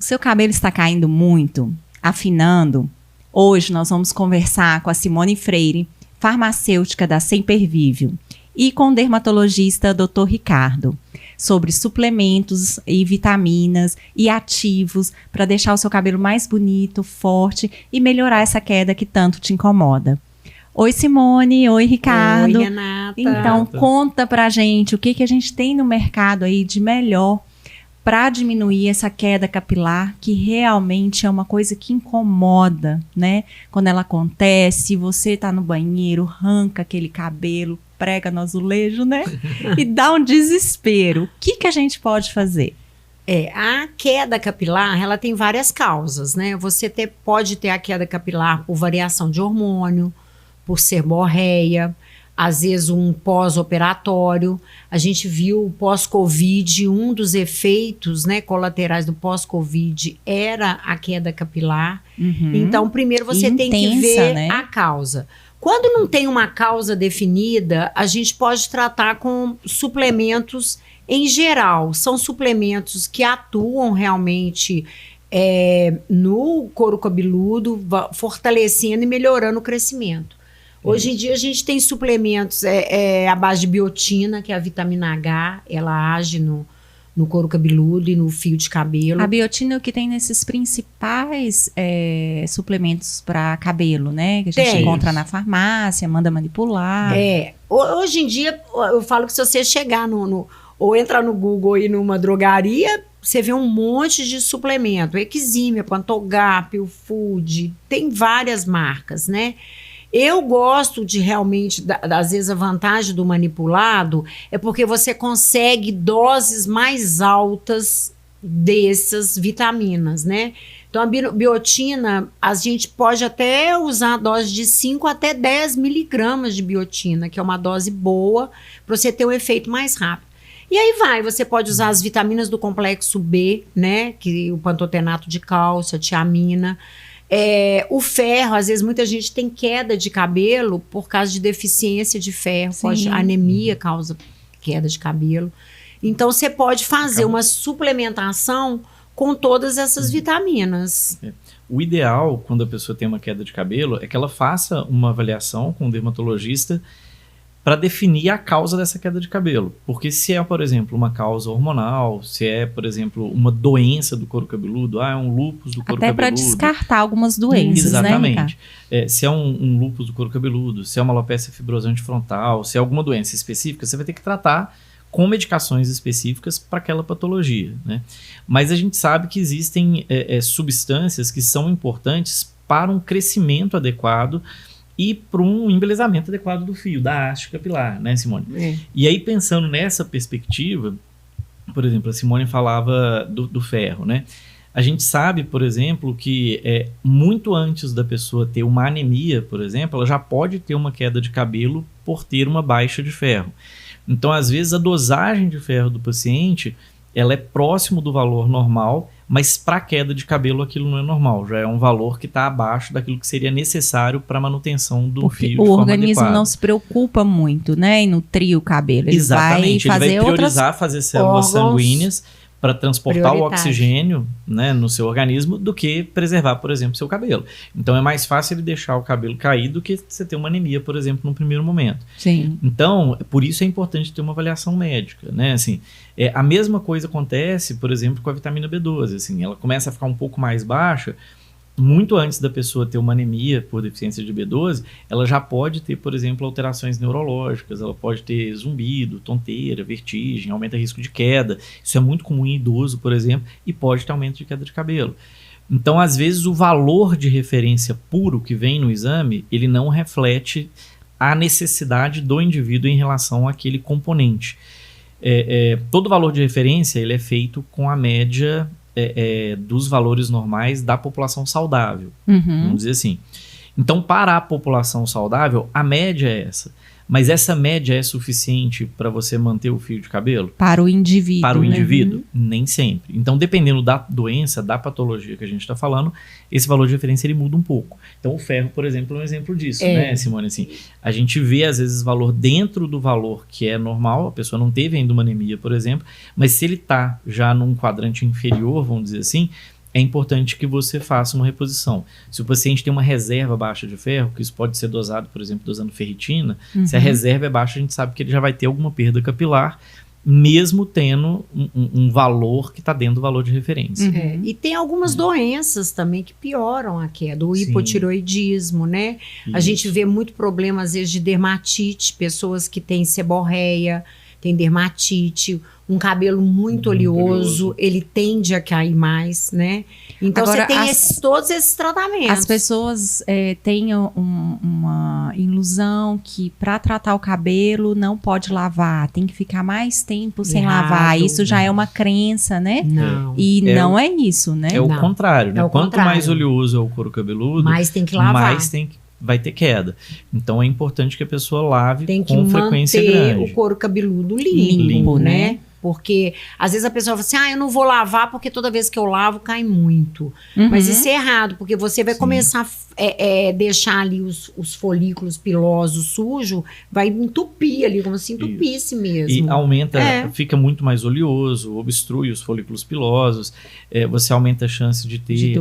O seu cabelo está caindo muito, afinando? Hoje nós vamos conversar com a Simone Freire, farmacêutica da Sempervívio, e com o dermatologista Dr. Ricardo, sobre suplementos e vitaminas e ativos para deixar o seu cabelo mais bonito, forte e melhorar essa queda que tanto te incomoda. Oi, Simone. Oi, Ricardo. Oi, Renata. Então, conta pra gente o que a gente tem no mercado aí de melhor para diminuir essa queda capilar, que realmente é uma coisa que incomoda, né? Quando ela acontece, você tá no banheiro, arranca aquele cabelo, prega no azulejo, né? E dá um desespero. O que a gente pode fazer? A queda capilar, ela tem várias causas, né? Você pode ter a queda capilar por variação de hormônio, por seborreia, às vezes um pós-operatório. A gente viu o pós-Covid, um dos efeitos, né, colaterais do pós-Covid era a queda capilar. Então, primeiro você tem que ver, né, a causa. Quando não tem uma causa definida, a gente pode tratar com suplementos em geral. São suplementos que atuam realmente no couro cabeludo, fortalecendo e melhorando o crescimento. Hoje em dia a gente tem suplementos à base de biotina, que é a vitamina H, ela age no couro cabeludo e no fio de cabelo. A biotina é o que tem nesses principais suplementos para cabelo, né? Que a gente encontra na farmácia, manda manipular. Hoje em dia, eu falo que se você chegar ou entrar no Google ou ir numa drogaria, você vê um monte de suplemento. Exímia, Pantogap, o Food, tem várias marcas, né? Eu gosto de realmente, às vezes a vantagem do manipulado é porque você consegue doses mais altas dessas vitaminas, né? Então a biotina, a gente pode até usar a dose de 5 até 10 miligramas de biotina, que é uma dose boa para você ter um efeito mais rápido. E aí você pode usar as vitaminas do complexo B, né? Que o pantotenato de cálcio, a tiamina. O ferro, às vezes muita gente tem queda de cabelo por causa de deficiência de ferro. Anemia causa queda de cabelo. Então você pode fazer uma suplementação com todas essas vitaminas. O ideal, quando a pessoa tem uma queda de cabelo, é que ela faça uma avaliação com o dermatologista para definir a causa dessa queda de cabelo. Porque se é, por exemplo, uma causa hormonal, se é, por exemplo, uma doença do couro cabeludo, é um lúpus do couro cabeludo. Até para descartar algumas doenças, exatamente, né? Se é um lúpus do couro cabeludo, se é uma alopecia fibrosante frontal, se é alguma doença específica, você vai ter que tratar com medicações específicas para aquela patologia, né? Mas a gente sabe que existem substâncias que são importantes para um crescimento adequado e para um embelezamento adequado do fio, da haste capilar, né, Simone? E aí, pensando nessa perspectiva, por exemplo, a Simone falava do ferro, né? A gente sabe, por exemplo, que muito antes da pessoa ter uma anemia, por exemplo, ela já pode ter uma queda de cabelo por ter uma baixa de ferro. Então, às vezes, a dosagem de ferro do paciente, ela é próximo do valor normal, mas para queda de cabelo aquilo não é normal, já é um valor que está abaixo daquilo que seria necessário para a manutenção do fio de forma adequada. O organismo não se preocupa muito, né, em nutrir o cabelo. Ele Exatamente, vai ele vai priorizar fazer células sanguíneas para transportar o oxigênio, né, no seu organismo do que preservar, por exemplo, seu cabelo. Então é mais fácil ele deixar o cabelo cair do que você ter uma anemia, por exemplo, no primeiro momento. Sim. Então, por isso é importante ter uma avaliação médica, né? Assim, a mesma coisa acontece, por exemplo, com a vitamina B12. Assim, ela começa a ficar um pouco mais baixa. Muito antes da pessoa ter uma anemia por deficiência de B12, ela já pode ter, por exemplo, alterações neurológicas, ela pode ter zumbido, tonteira, vertigem, aumenta o risco de queda. Isso é muito comum em idoso, por exemplo, e pode ter aumento de queda de cabelo. Então, às vezes, o valor de referência puro que vem no exame, ele não reflete a necessidade do indivíduo em relação àquele componente. Todo valor de referência ele é feito com a média dos valores normais da população saudável, vamos dizer assim. Então, para a população saudável, a média é essa. Mas essa média é suficiente para você manter o fio de cabelo? Para o indivíduo. Para o indivíduo? Nem sempre. Então, dependendo da doença, da patologia que a gente está falando, esse valor de referência ele muda um pouco. Então, o ferro, por exemplo, é um exemplo disso, né, Simone? Assim, a gente vê, às vezes, valor dentro do valor que é normal, a pessoa não teve ainda uma anemia, por exemplo, mas se ele está já num quadrante inferior, vamos dizer assim, é importante que você faça uma reposição. Se o paciente tem uma reserva baixa de ferro, que isso pode ser dosado, por exemplo, dosando ferritina, se a reserva é baixa, a gente sabe que ele já vai ter alguma perda capilar, mesmo tendo um valor que está dentro do valor de referência. E tem algumas doenças também que pioram a queda, o hipotiroidismo, né? A gente vê muito problema, às vezes, de dermatite, pessoas que têm seborreia, tem dermatite, um cabelo muito oleoso, ele tende a cair mais, né? Então, agora, você tem todos esses tratamentos. As pessoas têm uma ilusão que para tratar o cabelo não pode lavar, tem que ficar mais tempo sem lavar. Isso já é uma crença, né? Não. E não é isso, né? É o contrário, né? É o Quanto contrário. mais oleoso é o couro cabeludo, mais tem que lavar. mais vai ter queda. Então é importante que a pessoa lave tem que com frequência manter grande. o couro cabeludo limpo, né? Porque às vezes a pessoa fala assim, eu não vou lavar porque toda vez que eu lavo cai muito. Mas isso é errado, porque você vai começar a deixar ali os folículos pilosos sujos, vai entupir ali, como se entupisse mesmo. E aumenta, fica muito mais oleoso, obstrui os folículos pilosos, você aumenta a chance de ter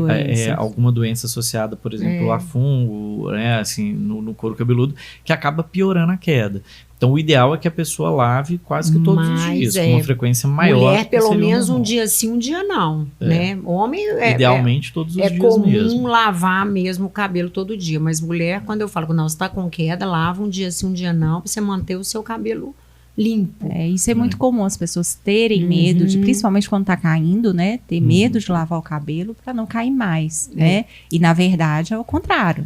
alguma doença associada, por exemplo, a fungo, né, assim, no couro cabeludo, que acaba piorando a queda. Então, o ideal é que a pessoa lave quase que todos os dias, com uma frequência maior. Mulher, pelo menos um dia sim, um dia não, né? Homem idealmente todos os dias comum mesmo. lavar mesmo o cabelo todo dia, mas mulher, quando eu falo, não, você está com queda, lava um dia sim, um dia não, para você manter o seu cabelo limpo. Isso é muito comum, as pessoas terem medo de, principalmente quando tá caindo, né? Ter medo de lavar o cabelo para não cair mais, né? E na verdade é o contrário.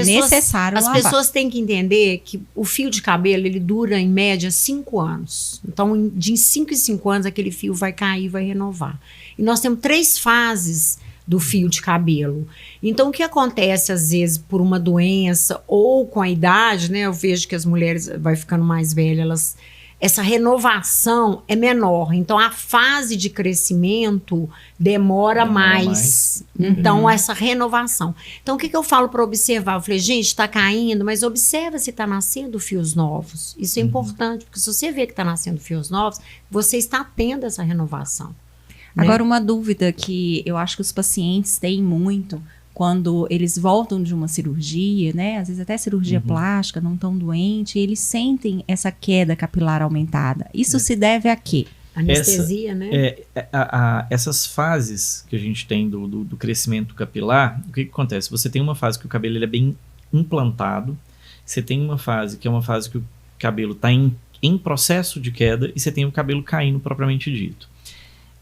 Necessário lavar. As pessoas têm que entender que o fio de cabelo, ele dura em média 5 anos. Então, de 5 em 5 anos, aquele fio vai cair e vai renovar. E nós temos 3 fases do fio de cabelo. Então, o que acontece, às vezes, por uma doença ou com a idade, né? Eu vejo que as mulheres vai ficando mais velhas, essa renovação é menor. Então, a fase de crescimento demora mais. Então, essa renovação. Então, o que eu falo para observar? Eu falei, gente, está caindo, mas observa se está nascendo fios novos. Isso é importante, porque se você vê que está nascendo fios novos, você está tendo essa renovação. Agora, uma dúvida que eu acho que os pacientes têm muito quando eles voltam de uma cirurgia, né? Às vezes até cirurgia plástica, não tão doente, e eles sentem essa queda capilar aumentada. Isso se deve a quê? Anestesia, né? Essas fases que a gente tem do crescimento capilar, o que acontece? Você tem uma fase que o cabelo ele é bem implantado, você tem uma fase que é uma fase que o cabelo está em processo de queda, e você tem o cabelo caindo propriamente dito.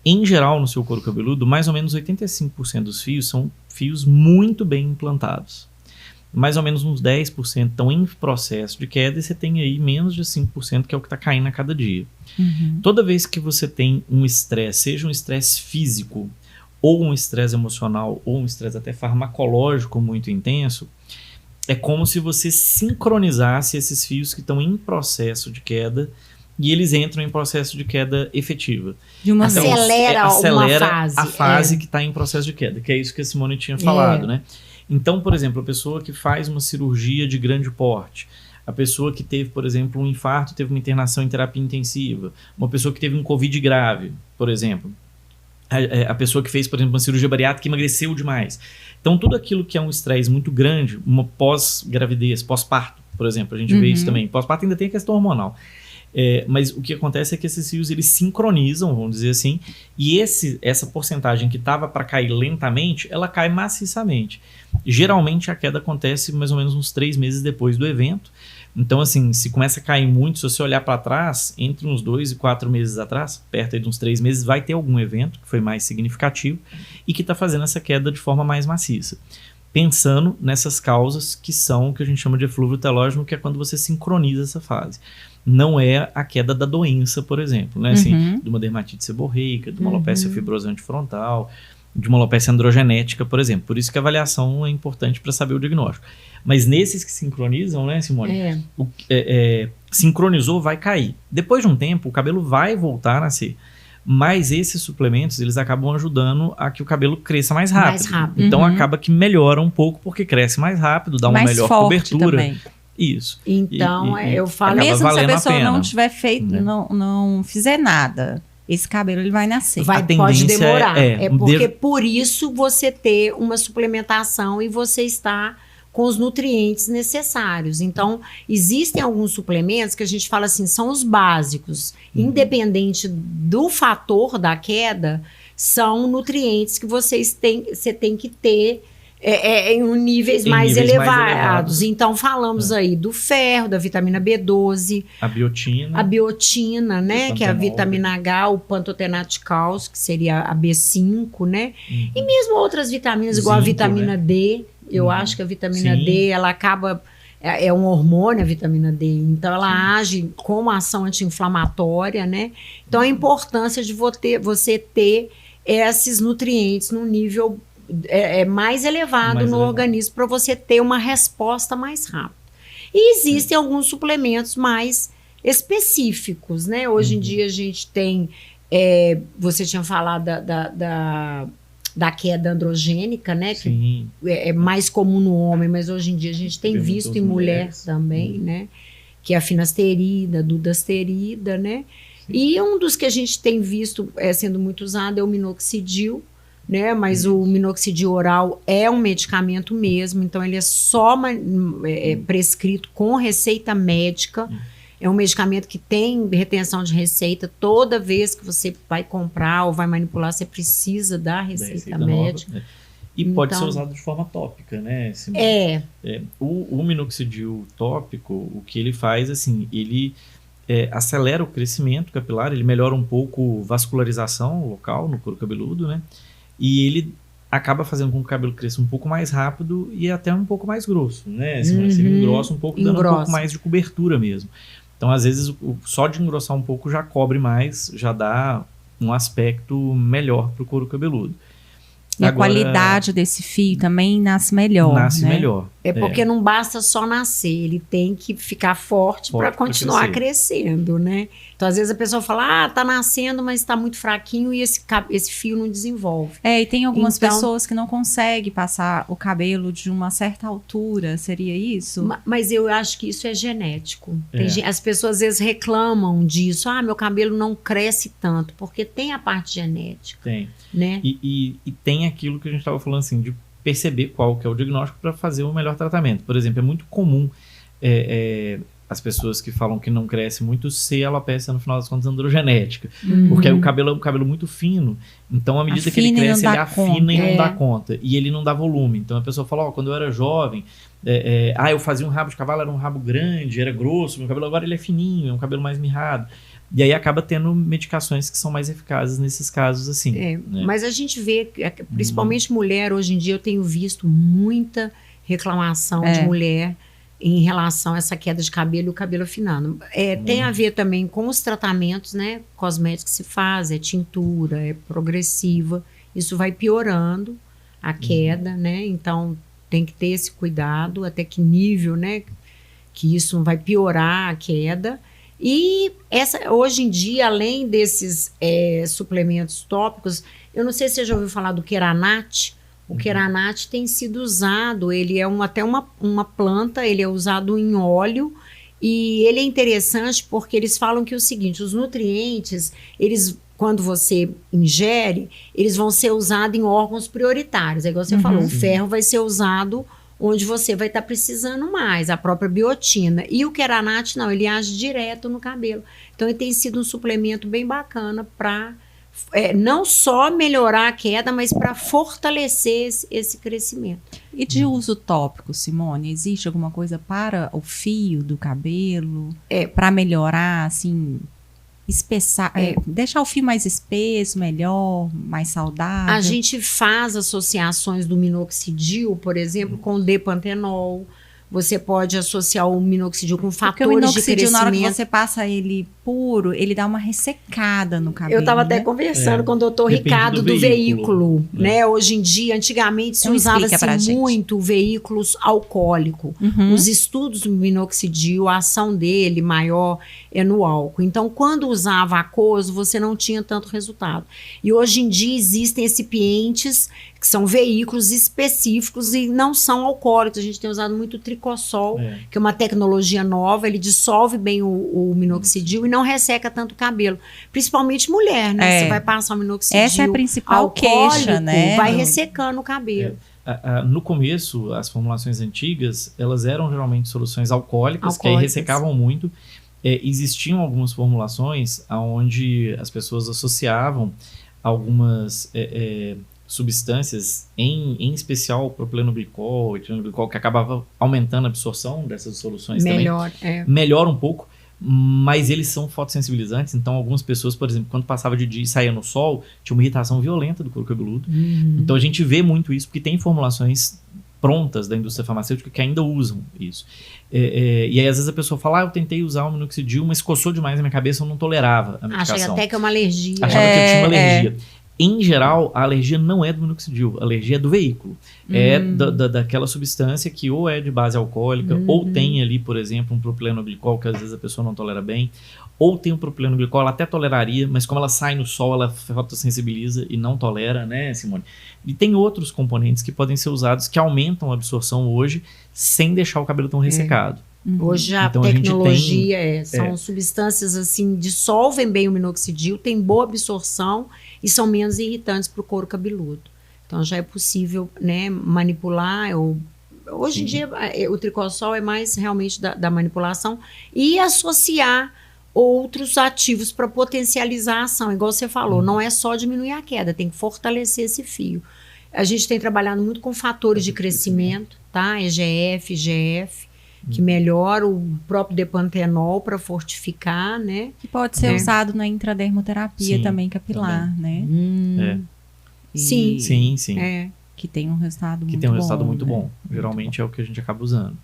Em geral, no seu couro cabeludo, mais ou menos 85% dos fios são fios muito bem implantados. Mais ou menos uns 10% estão em processo de queda, e você tem aí menos de 5% que é o que está caindo a cada dia. Toda vez que você tem um estresse, seja um estresse físico, ou um estresse emocional, ou um estresse até farmacológico muito intenso, é como se você sincronizasse esses fios que estão em processo de queda, e eles entram em processo de queda efetiva. De uma então, acelera a fase que está em processo de queda, que é isso que a Simone tinha falado, né? Então, por exemplo, a pessoa que faz uma cirurgia de grande porte, a pessoa que teve, por exemplo, um infarto, teve uma internação em terapia intensiva, uma pessoa que teve um Covid grave, por exemplo, a pessoa que fez, por exemplo, uma cirurgia bariátrica que emagreceu demais. Então, tudo aquilo que é um estresse muito grande, uma pós-gravidez, pós-parto, por exemplo, a gente vê isso também. Pós-parto ainda tem a questão hormonal. Mas o que acontece é que esses fios eles sincronizam, vamos dizer assim, e essa porcentagem que estava para cair lentamente, ela cai maciçamente. Geralmente a queda acontece mais ou menos uns 3 meses depois do evento. Então, assim, se começa a cair muito, se você olhar para trás, entre uns 2 e 4 meses atrás, perto aí de uns 3 meses, vai ter algum evento que foi mais significativo e que está fazendo essa queda de forma mais maciça. Pensando nessas causas que são o que a gente chama de eflúvio telógeno, que é quando você sincroniza essa fase. Não é a queda da doença, por exemplo, né? Assim, de uma dermatite seborreica, de uma alopecia fibrosante frontal, de uma alopecia androgenética, por exemplo. Por isso que a avaliação é importante para saber o diagnóstico. Mas nesses que sincronizam, né, Simone? Sincronizou, vai cair. Depois de um tempo, o cabelo vai voltar a nascer. Mas esses suplementos, eles acabam ajudando a que o cabelo cresça mais rápido. Então acaba que melhora um pouco, porque cresce mais rápido, dá uma melhor cobertura. Também. Isso. Então, eu falo... Mesmo se a pessoa não tiver feito, não fizer nada, esse cabelo ele vai nascer. A Pode tendência demorar. é Porque por isso você ter uma suplementação e você está com os nutrientes necessários. Então, existem alguns suplementos que a gente fala assim, são os básicos. Independente do fator da queda, são nutrientes que você tem que ter em níveis mais elevados. Então, falamos aí do ferro, da vitamina B12, a biotina, né, que é a vitamina H, o pantotenato cálcio, que seria a B5, né? E mesmo outras vitaminas, igual a vitamina D. Eu acho que a vitamina D, ela acaba... É um hormônio, a vitamina D. Então, ela age como ação anti-inflamatória, né? Então, a importância de você ter esses nutrientes num nível mais elevado no organismo para você ter uma resposta mais rápida. E existem alguns suplementos mais específicos, né? Hoje em dia, a gente tem... você tinha falado da queda androgênica, né? Que é mais comum no homem, mas hoje em dia a gente tem visto em mulher também, né? Que é a finasterida, a dudasterida, né? E um dos que a gente tem visto sendo muito usado é o minoxidil, né? Mas o minoxidil oral é um medicamento mesmo, então ele é só prescrito com receita médica. É um medicamento que tem retenção de receita. Toda vez que você vai comprar ou vai manipular, você precisa da receita médica. Nova, né? E pode ser usado de forma tópica, né? O minoxidil tópico, o que ele faz, assim, ele acelera o crescimento capilar, ele melhora um pouco a vascularização local no couro cabeludo, né? E ele acaba fazendo com que o cabelo cresça um pouco mais rápido e até um pouco mais grosso, né? Assim, ele engrossa um pouco, dando um pouco mais de cobertura mesmo. Então, às vezes, só de engrossar um pouco já cobre mais, já dá um aspecto melhor para o couro cabeludo. E a qualidade desse fio também nasce melhor. Nasce melhor. Porque não basta só nascer, ele tem que ficar forte para continuar crescendo, né? Então, às vezes a pessoa fala, tá nascendo, mas tá muito fraquinho e esse fio não desenvolve. E tem algumas pessoas que não conseguem passar o cabelo de uma certa altura, seria isso? Mas eu acho que isso é genético. As pessoas às vezes reclamam disso, meu cabelo não cresce tanto, porque tem a parte genética. Tem. Né? E tem aquilo que a gente estava falando assim, de perceber qual que é o diagnóstico para fazer o melhor tratamento. Por exemplo, é muito comum as pessoas que falam que não cresce muito ser alopecia, no final das contas, androgenética. Porque aí o cabelo é um cabelo muito fino, então à medida que ele cresce, ele afina e não dá conta. E ele não dá volume. Então a pessoa fala, quando eu era jovem, eu fazia um rabo de cavalo, era um rabo grande, era grosso, meu cabelo agora ele é fininho, é um cabelo mais mirrado. E aí acaba tendo medicações que são mais eficazes nesses casos, assim. Né? Mas a gente vê, principalmente mulher, hoje em dia eu tenho visto muita reclamação de mulher em relação a essa queda de cabelo e o cabelo afinando. Tem a ver também com os tratamentos, né, cosméticos que se faz, tintura, progressiva. Isso vai piorando a queda, né? Então tem que ter esse cuidado, até que nível, né, que isso não vai piorar a queda. E hoje em dia, além desses suplementos tópicos, eu não sei se você já ouviu falar do Keranat. O Keranat tem sido usado, ele é até uma planta, ele é usado em óleo e ele é interessante porque eles falam que é o seguinte, os nutrientes, quando você ingere, eles vão ser usados em órgãos prioritários. É igual você falou, o ferro vai ser usado onde você vai estar precisando mais, a própria biotina. E o Keranat, não, ele age direto no cabelo. Então, ele tem sido um suplemento bem bacana para não só melhorar a queda, mas para fortalecer esse crescimento. E de uso tópico, Simone, existe alguma coisa para o fio do cabelo? Para melhorar, assim, espessar, deixar o fio mais espesso, melhor, mais saudável? A gente faz associações do minoxidil, por exemplo, com o depantenol. Você pode associar o minoxidil com fatores de crescimento. Porque o minoxidil, na hora que você passa ele puro, ele dá uma ressecada no cabelo. Eu estava até conversando com o doutor Ricardo do veículo. Né? Hoje em dia, antigamente, se usava muito veículos alcoólico. Os estudos do minoxidil, a ação dele maior é no álcool. Então, quando usava aquoso, você não tinha tanto resultado. E hoje em dia existem recipientes que são veículos específicos e não são alcoólicos. A gente tem usado muito o tricossol, que é uma tecnologia nova, ele dissolve bem o minoxidil e não resseca tanto o cabelo. Principalmente mulher, né? Você vai passar o minoxidil. Essa é a principal queixa, né? Vai ressecando o cabelo. No começo, as formulações antigas, elas eram geralmente soluções alcoólicas. Que aí ressecavam muito. Existiam algumas formulações onde as pessoas associavam algumas substâncias, em especial o propilenoglicol, etilenglicol, que acabava aumentando a absorção dessas soluções também. Melhora um pouco, mas eles são fotossensibilizantes, então algumas pessoas, por exemplo, quando passava de dia e saía no sol, tinha uma irritação violenta do couro cabeludo. Então a gente vê muito isso, porque tem formulações prontas da indústria farmacêutica que ainda usam isso. E aí às vezes a pessoa fala, eu tentei usar o minoxidil, mas coçou demais na minha cabeça, eu não tolerava a medicação. Achei até que é uma alergia. Achava que eu tinha uma alergia. Em geral, a alergia não é do minoxidil, a alergia é do veículo. Daquela substância que ou é de base alcoólica, ou tem ali, por exemplo, um propilenoglicol, que às vezes a pessoa não tolera bem, ou tem um propilenoglicol, ela até toleraria, mas como ela sai no sol, ela fotossensibiliza e não tolera, né, Simone? E tem outros componentes que podem ser usados que aumentam a absorção hoje, sem deixar o cabelo tão ressecado. Hoje a tecnologia são substâncias assim, dissolvem bem o minoxidil, tem boa absorção e são menos irritantes para o couro cabeludo. Então já é possível, né, manipular. Hoje em dia o tricossol é mais realmente da manipulação e associar outros ativos para potencializar a ação. Igual você falou, não é só diminuir a queda, tem que fortalecer esse fio. A gente tem trabalhado muito com fatores de crescimento, tá? EGF, IGF, que melhora o próprio depantenol para fortificar, né? Que pode ser usado na intradermoterapia também capilar, né? Sim. Que tem um resultado muito bom. Que tem um resultado muito bom. Geralmente é o que a gente acaba usando.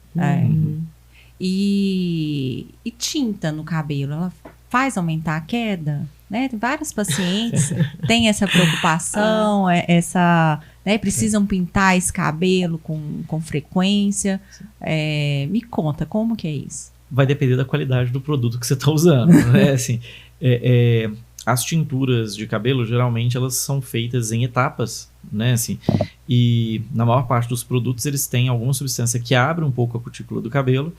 E tinta no cabelo, ela faz aumentar a queda? Né? Tem vários pacientes têm essa preocupação, precisam pintar esse cabelo com frequência. Me conta, como que é isso? Vai depender da qualidade do produto que você está usando. Né? Assim, as tinturas de cabelo, geralmente, elas são feitas em etapas, né? Assim, e na maior parte dos produtos, eles têm alguma substância que abre um pouco a cutícula do cabelo,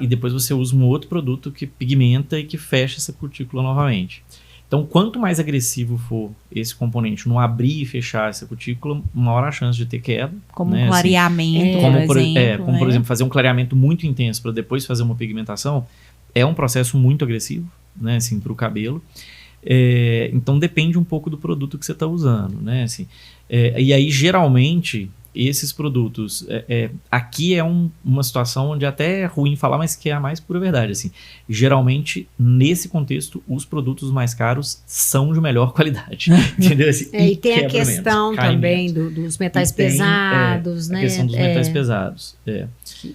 e depois você usa um outro produto que pigmenta e que fecha essa cutícula novamente. Então, quanto mais agressivo for esse componente no abrir e fechar essa cutícula, maior a chance de ter queda. Como um clareamento, por exemplo, fazer um clareamento muito intenso para depois fazer uma pigmentação, é um processo muito agressivo, né, assim, para o cabelo. Então, depende um pouco do produto que você está usando, né, assim. E aí, geralmente, esses produtos, aqui é uma situação onde até é ruim falar, mas que é a mais pura verdade, assim. Geralmente, nesse contexto, os produtos mais caros são de melhor qualidade, entendeu? Assim, e tem a questão também dos metais pesados, né? A questão dos metais pesados,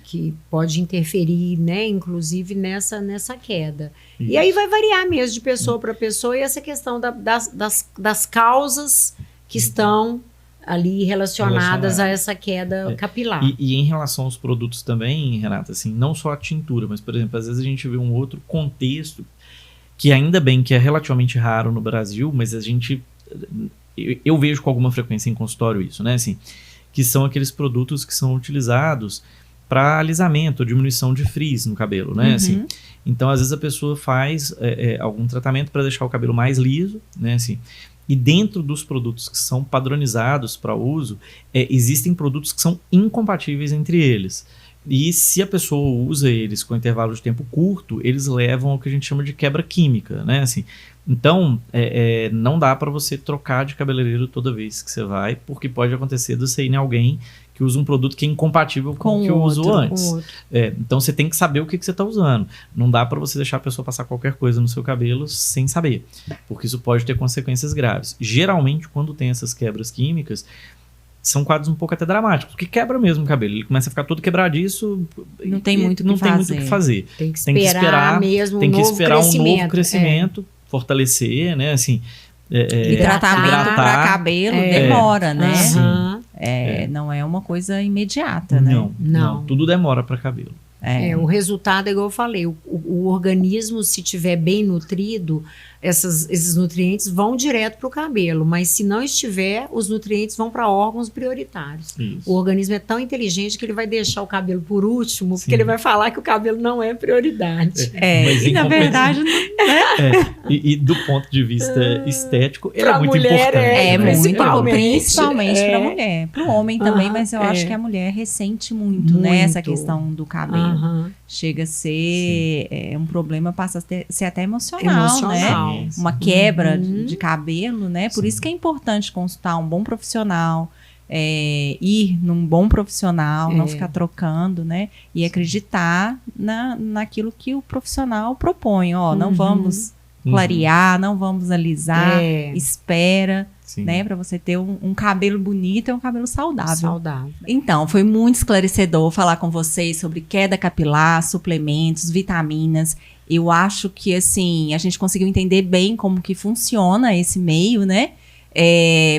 que pode interferir, né, inclusive nessa queda. Isso. E aí vai variar mesmo de pessoa para pessoa, e essa questão das causas que estão ali relacionadas a essa queda capilar. E em relação aos produtos também, Renata, assim, não só a tintura, mas, por exemplo, às vezes a gente vê um outro contexto que ainda bem que é relativamente raro no Brasil, mas eu vejo com alguma frequência em consultório isso, né, assim, que são aqueles produtos que são utilizados para alisamento, diminuição de frizz no cabelo, né, assim. Então, às vezes a pessoa faz algum tratamento para deixar o cabelo mais liso, né, assim. E dentro dos produtos que são padronizados para uso, existem produtos que são incompatíveis entre eles. E se a pessoa usa eles com intervalo de tempo curto, eles levam ao que a gente chama de quebra química, né? Assim, então, não dá para você trocar de cabeleireiro toda vez que você vai, porque pode acontecer de você ir em alguém que usa um produto que é incompatível com o que usou antes. Então, você tem que saber o que você está usando. Não dá para você deixar a pessoa passar qualquer coisa no seu cabelo sem saber, porque isso pode ter consequências graves. Geralmente, quando tem essas quebras químicas, são quadros um pouco até dramáticos, porque quebra mesmo o cabelo. Ele começa a ficar todo quebradiço. Não tem muito o que fazer. Tem que esperar mesmo um novo crescimento, fortalecer, né? Assim, e tratamento para cabelo demora, né? Não é uma coisa imediata, né? Não, tudo demora para cabelo. O resultado é igual eu falei, o organismo, se tiver bem nutrido, esses nutrientes vão direto para o cabelo, mas se não estiver, os nutrientes vão para órgãos prioritários. Isso. O organismo é tão inteligente que ele vai deixar o cabelo por último, porque ele vai falar que o cabelo não é prioridade. Mas e na verdade, e do ponto de vista estético, ele Pra é muito mulher, importante. principalmente para a mulher. Para o homem também, mas eu acho que a mulher ressente muito, né? Essa questão do cabelo. Chega a ser um problema, passa a ser até emocional, né? Uma quebra de cabelo, né? Por isso que é importante consultar um bom profissional, ir num bom profissional, não ficar trocando, né? E acreditar naquilo que o profissional propõe. Ó, não vamos clarear, não vamos alisar, espera, né? Para você ter um cabelo bonito e um cabelo saudável. Então, foi muito esclarecedor falar com vocês sobre queda capilar, suplementos, vitaminas. Eu acho que, assim, a gente conseguiu entender bem como que funciona esse meio, né?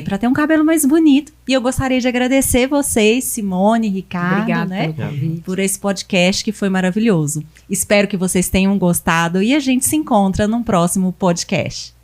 Para ter um cabelo mais bonito. E eu gostaria de agradecer vocês, Simone, Ricardo, Obrigada, né? pelo convite. Por esse podcast que foi maravilhoso. Espero que vocês tenham gostado e a gente se encontra num próximo podcast.